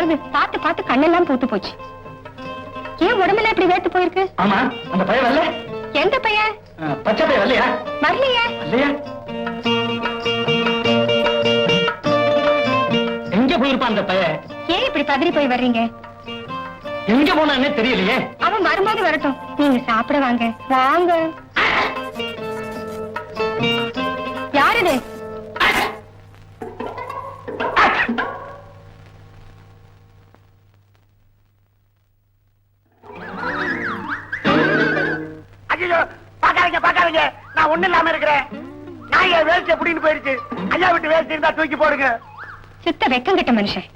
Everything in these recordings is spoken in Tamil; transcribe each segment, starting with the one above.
வருது. பார்த்து பார்த்து கண்ணெல்லாம் பூத்து போச்சு. ஏன் உடம்புல இப்படி வேத்து போயிருக்கு? ஆமா, அந்த பையன் வரல. எந்த பையன்? பச்சை பையன் வரலையா? வரலையா? இல்லையா? எங்க போயிருப்பான் அந்த பையன்? ஏன் இப்படி பதறி போய் வர்றீங்க? எங்க போனான்னு தெரியலையே. அவன் வரும்போது வரட்டும், நீங்க சாப்பிட வாங்க. வாங்க. யார் இது? ஐயோ, பாக்காதீங்க பாக்காதீங்க, நான் ஒண்ணு இல்லாம இருக்கிறேன். நான் என் வேஸ்ட் எப்படின்னு போயிருச்சு. ஐயா விட்டு வேஸ்ட் இருந்தா தூக்கி போடுங்க. சுத்த வெக்கம் கெட்ட மனுஷன்.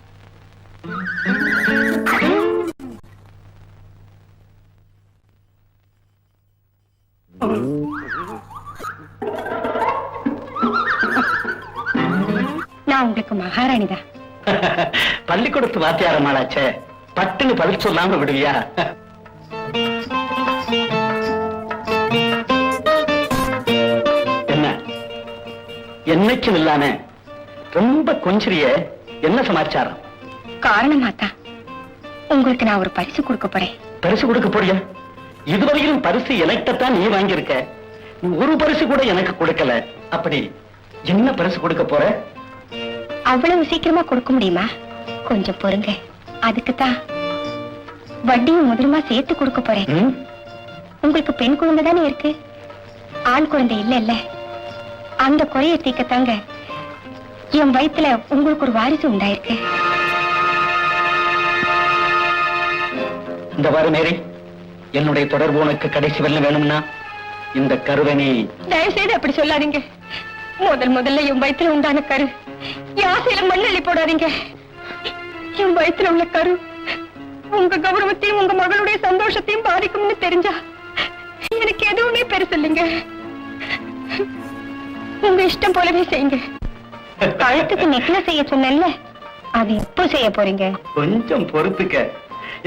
நான் உங்களுக்கு மகாராணிதான். பள்ளிக்கூடத்து வாத்தியாரமாளாச்சே, பட்டுன்னு பதில் சொல்லாம விடுவியா? என்ன என்னைக்கும் இல்லாம ரொம்ப கொஞ்சிரிய, என்ன சமாச்சாரம்? காரணமாத்தான் உங்களுக்கு நான் ஒரு பரிசு கொடுக்க போறேன். பரிசு கொடுக்க போறியா? இதுவரையிலும் பரிசு எனக்கிட்டத்தான் நீ வாங்கியிருக்க. நீ ஒரு பரிசு கூட எனக்கு கொடுக்கல. அப்படி என்ன பரிசு கொடுக்க போற? அவ்வளவு சீக்கிரமா கொடுக்க முடியுமா? கொஞ்சம் பொறுங்க. அதுக்குத்தான் வட்டியும் முதலுமா சேர்த்து கொடுக்க போறேன். உங்களுக்கு பெண் குழந்தை தானே இருக்கு, ஆண் குழந்தை இல்ல இல்ல. அந்த குறைய தீக்கத்தாங்க என் வயித்துல உங்களுக்கு ஒரு வாரிசு உண்டாயிருக்கு. இந்த வாரம் மேரி, என்னுடைய தொடர்பு உனக்கு கடைசி வெல்ல வேணும்னா இந்த கருவனை தயவு செய்து அப்படி சொல்லாதீங்க. முதல்ல என் வயித்துல உண்டான கரு யாசையில மண்ணள்ளி போடாதீங்க. என் வயித்துல உள்ள கரு உங்க கௌரவத்தையும் உங்க மகளுடைய சந்தோஷத்தையும் பாதிக்கும்னு தெரிஞ்சா எனக்கு எதுவுமே பெருசு இல்லைங்க. உங்க இஷ்டம் போலவே செய்யுங்க. கழுத்துக்கு நெக்லஸ் செய்ய சொன்னேன்ல, அது எப்போ செய்ய போறீங்க? கொஞ்சம் பொறுத்துக்க.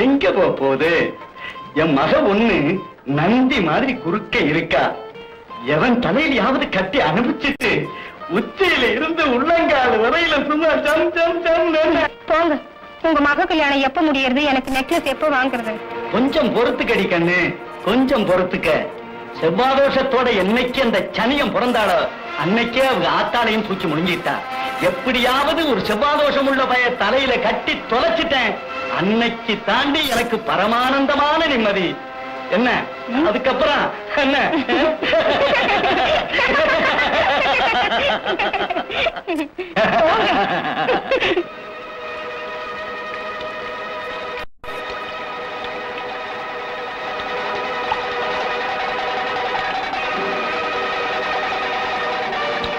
எங்க போகுது? என் மக ஒண்ணு நந்தி மாதிரி குறுக்க இருக்கா. எவன் தலையிலாவது கட்டி அனுப்பிச்சிட்டு உச்சியில இருந்து உள்ளங்கால் வரையில சும்மா ஜம் ஜம் ஜம். போங்க, உங்க மக கல்யாணம் எப்ப முடியறது? எனக்கு நெக்லஸ் எப்ப வாங்குறது? கொஞ்சம் பொறுத்துக்கடி கண்ணு, கொஞ்சம் பொறுத்துக்க. செவ்வாதோஷத்தோட என்னைக்கு அந்த சனியம் பிறந்தாளோ அன்னைக்கே அவங்க ஆத்தாளையும் தூக்கி முடிஞ்சிட்டா. எப்படியாவது ஒரு செவ்வாதோஷம் உள்ள பய தலையில கட்டி தொலைச்சிட்டேன். அன்னைக்கு தாண்டி எனக்கு பரமானந்தமான நிம்மதி. என்ன அதுக்கப்புறம் என்ன?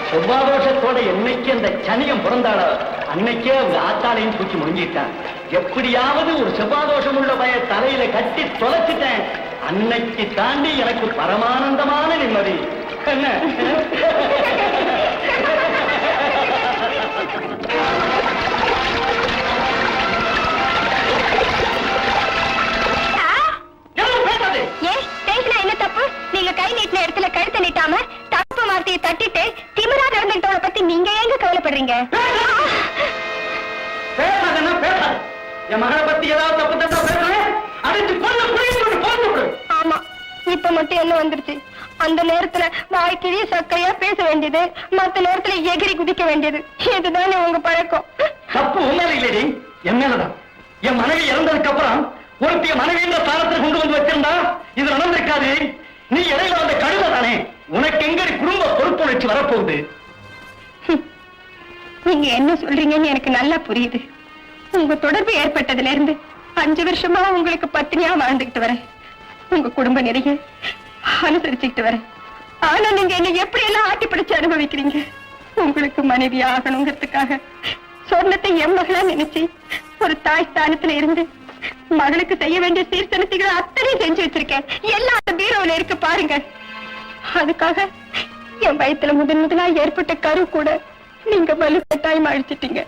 செவ்வாதோஷத்தோட என்னைக்கு அந்த சனியம் பிறந்தாளோ அன்னைக்கே அவங்க ஆத்தாளையும் தூக்கி முடிஞ்சிட்டான். எப்படியாவது ஒரு செவ்வாதோஷம் உள்ள பய தலையில கட்டி தொலைச்சிட்டேன். அன்னைக்கு தாண்டி எனக்கு பரமானந்தமான நிம்மதி. என்ன என்ன தப்பு? நீங்க கை நீட்டின இடத்துல கழுத்தை நீட்டாம தப்பு வார்த்தையை தட்டிட்டு திமிரா நடந்துட்டவளை பத்தி நீங்க ஏங்க கவலைப்படுறீங்க? என் மகளை பத்தி ஏதாவது தப்பு தப்பா பேசுறேன், அதுக்கு கொண்டு போட்டு. ஆமா, இப்ப மட்டும் என்ன வந்துருச்சு? அந்த நேரத்துல வாய்க்கிழிய சக்கையா பேச வேண்டியது, மத்த நேரத்துல எகிரி குதிக்க வேண்டியது. இதுதானே உங்க பழக்கம். தப்பு உண்மையில இல்லடி, என் மேலதான். என் மனைவி இறந்ததுக்கு அப்புறம் ஒருத்திய மனைவியின் ஸ்தானத்தில் கொண்டு வந்து வச்சிருந்தா இது நடந்திருக்காது. நீ இடையில வந்த கழுத தானே, உனக்கு எங்கடி குடும்ப பொறுப்புணர்ச்சி வரப்போகுது? நீங்க என்ன சொல்றீங்கன்னு எனக்கு நல்லா புரியுது. உங்க தொடர்பு ஏற்பட்டதுல இருந்து 5 வருஷமா உங்களுக்கு பத்தினியா வாழ்ந்துகிட்டு வரேன். உங்க குடும்ப நிறைய அனுசரிச்சுக்கிட்டு வரேன். ஆனா நீங்க என்ன எப்படி எல்லாம் ஆட்டி பிடிச்சு அனுபவிக்கிறீங்க. உங்களுக்கு மனைவி ஆகணுங்கிறதுக்காக சொர்ணத்தை என் மகளா நினைச்சு ஒரு தாய் ஸ்தானத்துல இருந்து மகளுக்கு செய்ய வேண்டிய சீர்திருத்திகளை அத்தனையும் செஞ்சு வச்சிருக்கேன். எல்லாம் அந்த பீரோல இருக்கு பாருங்க. அதுக்காக என் வயித்துல முதலா ஏற்பட்ட கரு கூட நீங்க வலுக்கட்டாயம் அழிச்சிட்டீங்க.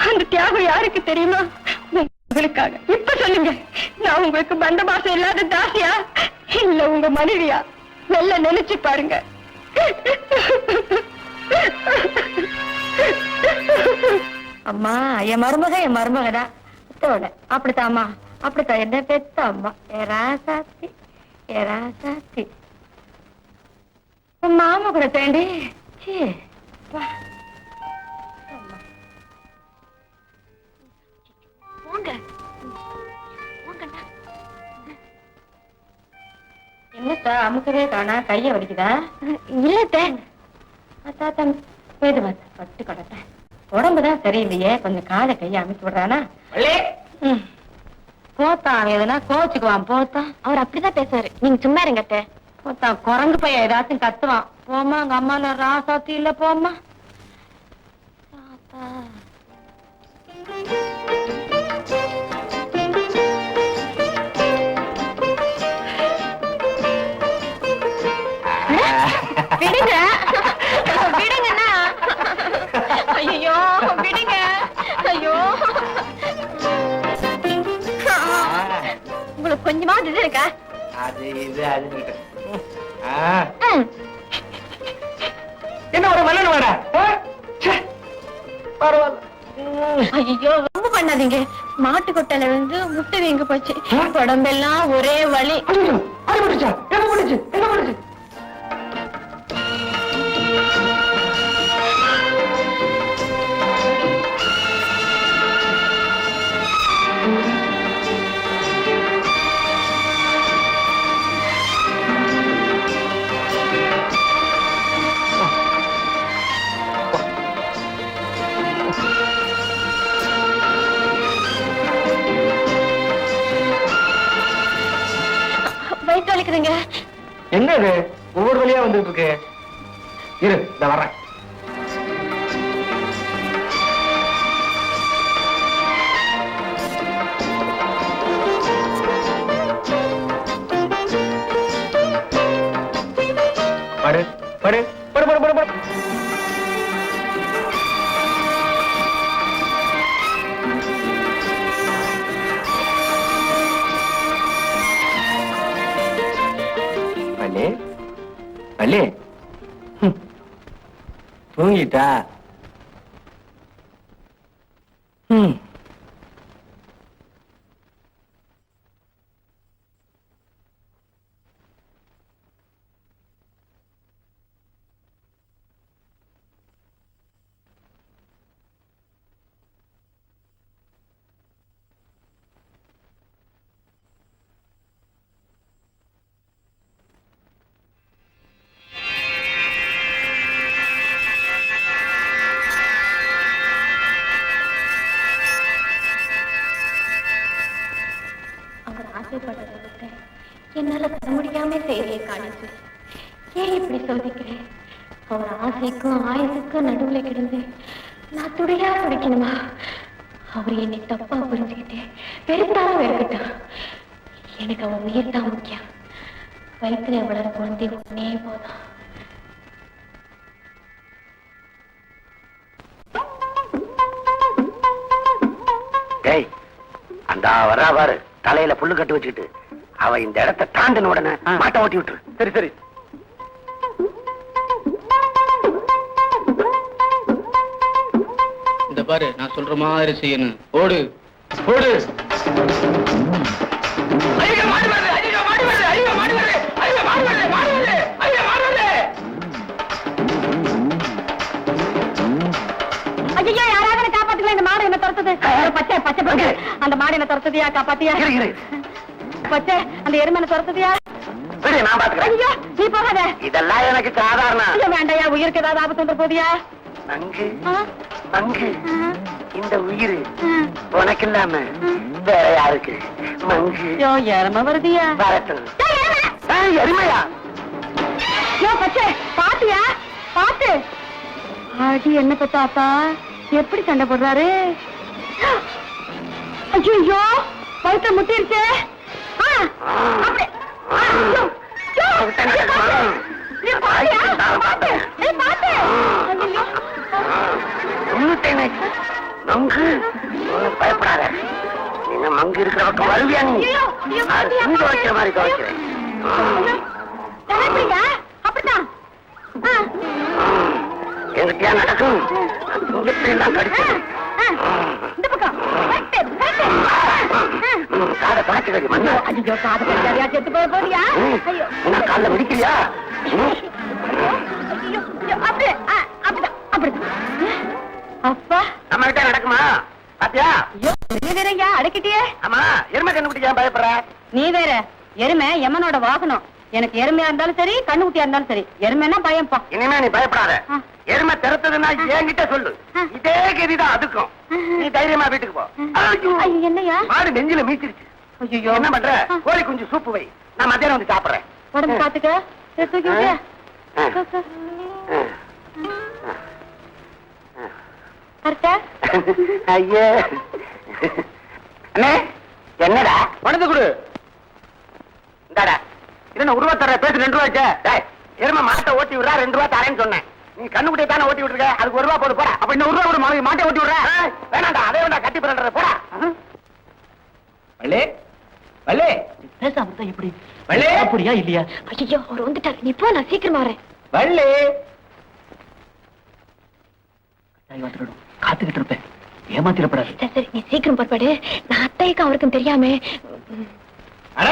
அந்த தியாகம் யாருக்கு தெரியுமா? உங்களுக்காக. இப்ப சொல்லுங்க, நான் உங்களுக்கு பந்த பாசம் இல்லாத தாசியா இல்ல உங்க மனைவியா? நல்ல நினைச்சு பாருங்க. அம்மா, என் மருமகதான். பெத்தோட அப்படித்தாம்மா, அப்படித்தான் என்ன பெத்த அம்மா. ஏராசாத்தி ஏராசாத்தி உன் மாமா கூட தேண்டி. சீ, வா. அம்மா. போங்க. போங்கண்ணா. என்னத்தா அமுக்கவே காணா, கைய வலிக்குதா? இல்லத்தே. அத்தாத்தம் வேது பட்டு கொடத்த உடம்புதான் சரியில்லையே, கொஞ்சம் காலை கைய அமைச்சு விடுறானா? போத்தான் எதுனா கோச்சுக்குவான். போத்தான் அவர் அப்படிதான் பேசுவாரு, நீங்க சும்மா இருங்க. போத்தான் குரங்கு பையன் ஏதாச்சும் கத்துவான். போமா, அங்க அம்மா ராசாத்தி இல்ல. போமா விடுங்க, விடுங்கண்ணா. ஐயோ விடுங்க. ஐயோ உங்களுக்கு கொஞ்சமாவது இது இருக்கா? அது இது அது என்ன ஒரு மல்லன் வாடா. பரவாயில்ல. ஐயோ ரொம்ப பண்ணாதீங்க. மாட்டு கொட்டையில வந்து முட்டை வீங்க போச்சு. உடம்பெல்லாம் ஒரே வலி. அடிபட்டுச்சா? என்ன பண்ணுச்சு? என்ன பண்ணுச்சு? வயிற்று வலிக்குதுங்க. என்ன இது ஒவ்வொரு வழியா வந்துட்டு இருக்கு? இரு, இந்த வர்றேன். படு படு படு படு படு படு. பள்ளி பள்ளி தூங்கிட்டா? என்னால தர முடியாம செய்தியை காணிச்சு ஏன் இப்படி சோதிக்கிறேன்? அவர் ஆசைக்கும் ஆயுசுக்கும் நடுவுல கிடந்து நான் துடையா துடைக்கணுமா? அவர் என்னை தப்பா புரிஞ்சுக்கிட்டு வெறுத்தாலும் வெறுக்கட்டும், எனக்கு அவன் உயிர் தான் முக்கியம். வயிற்றுல வளர குழந்தை ஒன்னே போதும். அந்த வரா பாரு, தலையில புல்லு கட்டு வச்சுக்கிட்டு. அவ இந்த இடத்தை தாண்டின உடனே மாட்ட ஓட்டி விட்டுரு. சரி சரி. இந்த பாரு, நான் சொல்ற மாதிரி செய்யணும். ஓடு ஓடு. ஐயா, யாராவது காப்பாத்துக்கலாம். இந்த மாடு என்ன துரத்துது? பச்சை பச்சை பங்கு. அந்த மாடு என்ன துரத்துதியா? காப்பாத்தியா? பச்சை அந்த எருமை துரத்துதியா? நான் பாத்துக்கிறேன். ஐயா, நீ போகாத. இதெல்லாம் எனக்கு சாதாரணம். ஐயா வேண்டாயா, உயிருக்கு ஏதாவது ஆபத்து வந்து போதியா? நங்கு மங்கு, இந்த உயிர் உனக்கு இல்லாம வேற யாருக்கு? மங்கு எருமை வருதியா? வரட்டும். எருமையா? பச்சை பாத்தியா? பாத்து அடி. என்ன பத்தாத்தா எப்படி சண்டை போடுறாரு? ஐயோ, வயிற்ற முட்டிருச்சே. மங்கு பயப்படாத. நீங்க மங்கு இருக்கிற பக்கம் வருவியா? நீ துவைக்கிற மாதிரி துவைக்கிறேன். அப்படித்தான் எங்கிட்டயா நடக்கும்? எல்லாம் கடிச்சு இந்த பக்கம் காதை தொடச்சுக்கடி மண்ணு. ஐயோ காது கடிக்காதையா செத்து போக போறியா? ஐயோ என்ன காலில் வெடிக்கிறியா? ஐயோ, அப்படியே அப்படிதான் அப்படிதான். அப்பா நம்ம கிட்ட நடக்குமா பாத்தியா? ஐயோ நீ வேறயா அடக்கிட்டியே. ஆமா, எருமை கண்டுபிடிக்க பயப்படுற? நீ வேற எருமை எம்மனோட வாகனம். எனக்கு எருமையா இருந்தாலும் சரி கண்ணுக்குட்டியா இருந்தாலும் சரி எருமைன்னா பயம்பா. இனிமே நீ பயப்படாத. ஆ. எருமை திறத்ததுன்னா என்கிட்ட சொல்லு. ஆ. இதே கதிதான் அதுக்கும். நீ தைரியமா வீட்டுக்கு போ. ஐயோ, ஐயோ என்னையா? மாடு நெஞ்சில மீச்சிருச்சு. ஐயோ என்ன பண்ற? கோழி குஞ்சு சூப்பு வை, நான் மத்தியானம் வந்து சாப்பிடுறேன். உடம்பு பாத்துக்க. சரி, தூக்கி விட்டு. கரெக்டா? ஐயே அண்ணே, என்னடா பணத்தை கொடு. இந்தாடா, என்ன உருவத்தர பேசு 2 ரூபாய்க்கு. டேய், எருமை மாட்டை ஓட்டி விடுறா, 2 ரூபாய் தரேன்னு சொன்னேன். நீ கண்ணுக்குட்டியை தானே ஓட்டி விட்டுருக்க, அதுக்கு 1 ரூபா போடு போடா. அப்ப இன்னும் 1 ரூபா ஒரு மாட்டை ஓட்டி விடுற. வேணாண்டா, அதே வேண்டா, கட்டி பிறன்ற போடா. வள்ளி வள்ளி பேசாம இருந்தா எப்படி? வள்ளி அப்படியா இல்லையா? ஐயோ அவர் வந்துட்டாரு. நீ போ, நான் சீக்கிரமா வரேன். வள்ளி காத்துக்கிட்டு இருப்பேன், ஏமாத்திரப்படாது. சரி சரி, நீ சீக்கிரம் புறப்படு. நான் அத்தைக்கும் அவருக்கும் தெரியாம. அட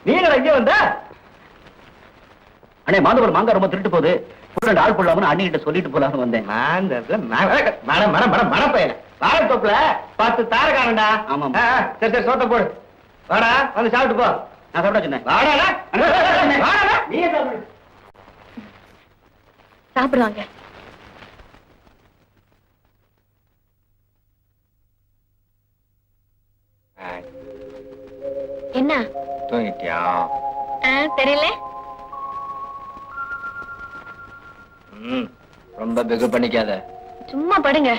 நீங்க இங்க வந்த அண்ணே, மாந்தவர் மாங்காய் ரொம்ப திருட்டு போகுது, 2 ஆள் போடலாம்னு அண்ணிகிட்ட சொல்லிட்டு போலாம்னு வந்தேன். வாழைத்தோப்புல 10 தார காணண்டா. ஆமா சரி சரி, சோத்த போடு. வாடா, வந்து சாப்பிட்டு போ. நான் சாப்பிட சொன்னேன். வாடா நீ சாப்பிடு. சாப்பிடுவாங்க. என்ன தூங்கிட்டியா? தெரியல. ரொம்ப பிகு பண்ணிக்காத. சும்மா படுங்க.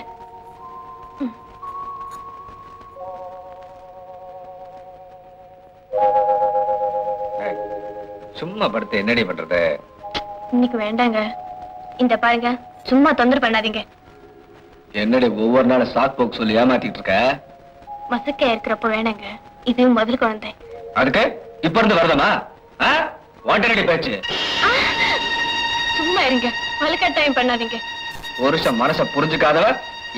சும்மா படுத்து என்னடி பண்றது? இன்னைக்கு வேண்டாங்க. இந்த பாருங்க, சும்மா தொந்தரவு பண்ணாதீங்க. என்னடி ஒவ்வொரு நாளும் சாக் போக்கு சொல்லி ஏமாத்திட்டு இருக்க? மசுக்க இருக்கிறப்ப வேணாங்க. இது முதல் குழந்தை. அதுக்கு இப்ப இருந்து வருதமா? வாண்டடி பேச்சு. சும்மா இருங்க, வலுக்கட்டாயம் பண்ணாதீங்க. புருஷன் மனச புரிஞ்சுக்காதவ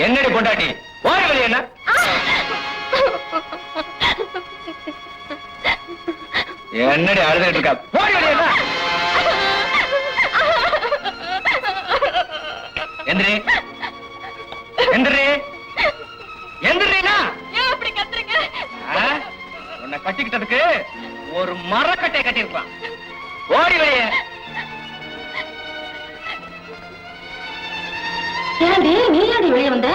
என்னடி பொண்டாட்டி? போற வழி என்ன? என்னடி அழுதுட்டு இருக்கா? போற வழி என்ன? எந்திரி எந்திரி எந்திரினா அப்படி கத்துறீங்க? உன்னை கட்டிக்கிட்டதுக்கு ஒரு மரக்கட்டை கட்டிருப்பான். ஓடி வெளியே. ஏன்டி நீ ஏன்டி வெளியே வந்த?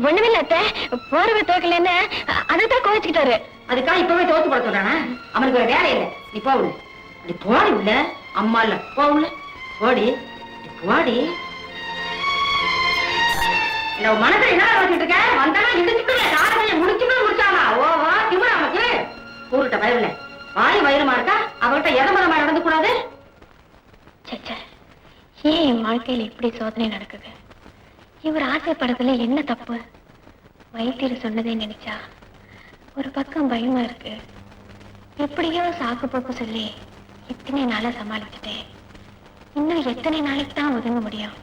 ஒண்ணுமில்ல அத்தை, போறவை தோக்கலன்னு அதைத்தான் கோவிச்சுக்கிட்டாரு. அதுக்காக இப்பவே தோத்து போட சொல்றானா? அவனுக்கு ஒரு வேலை இல்லை. நீ போ உள்ள. நீ போடி உள்ள. அம்மா இல்ல, போ உள்ள. போடி போடி. இந்த மனசுல என்ன வச்சுட்டு இருக்க? வந்தானா இடிச்சுட்டு காலையை முடிச்சுமே முடிச்சாமா? ஓவா திமுறா நமக்கு. ஊருட்ட பயவில்லை, வாய் வயிறுமா இருக்கா? அவர்கிட்ட எதமரமா நடந்து கூடாது. ஏன் என் வாழ்க்கையில இப்படி சோதனை நடக்குது? இவர் ஆசைப்படத்துல என்ன தப்பு? வைத்தியர் சொன்னதே நினைச்சா ஒரு பக்கம் பயமா இருக்கு. எப்படியோ சாக்கு போக்கு சொல்லி இத்தனை நாளா சமாளிச்சுட்டேன். இன்னும் எத்தனை நாளைக்கு தான் ஒதுங்க முடியும்?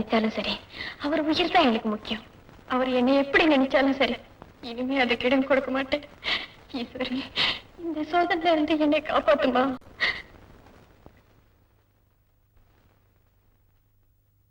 நினைச்சாலும் சரி, அவர் உயிர் தான் எனக்கு முக்கியம். அவர் என்னை எப்படி நினைச்சாலும் சரி, இனிமே அதுக்கு இடம் கொடுக்க மாட்டேன். ஈஸ்வரி, இந்த சோதனையில இருந்து என்னை காப்பாத்துமா.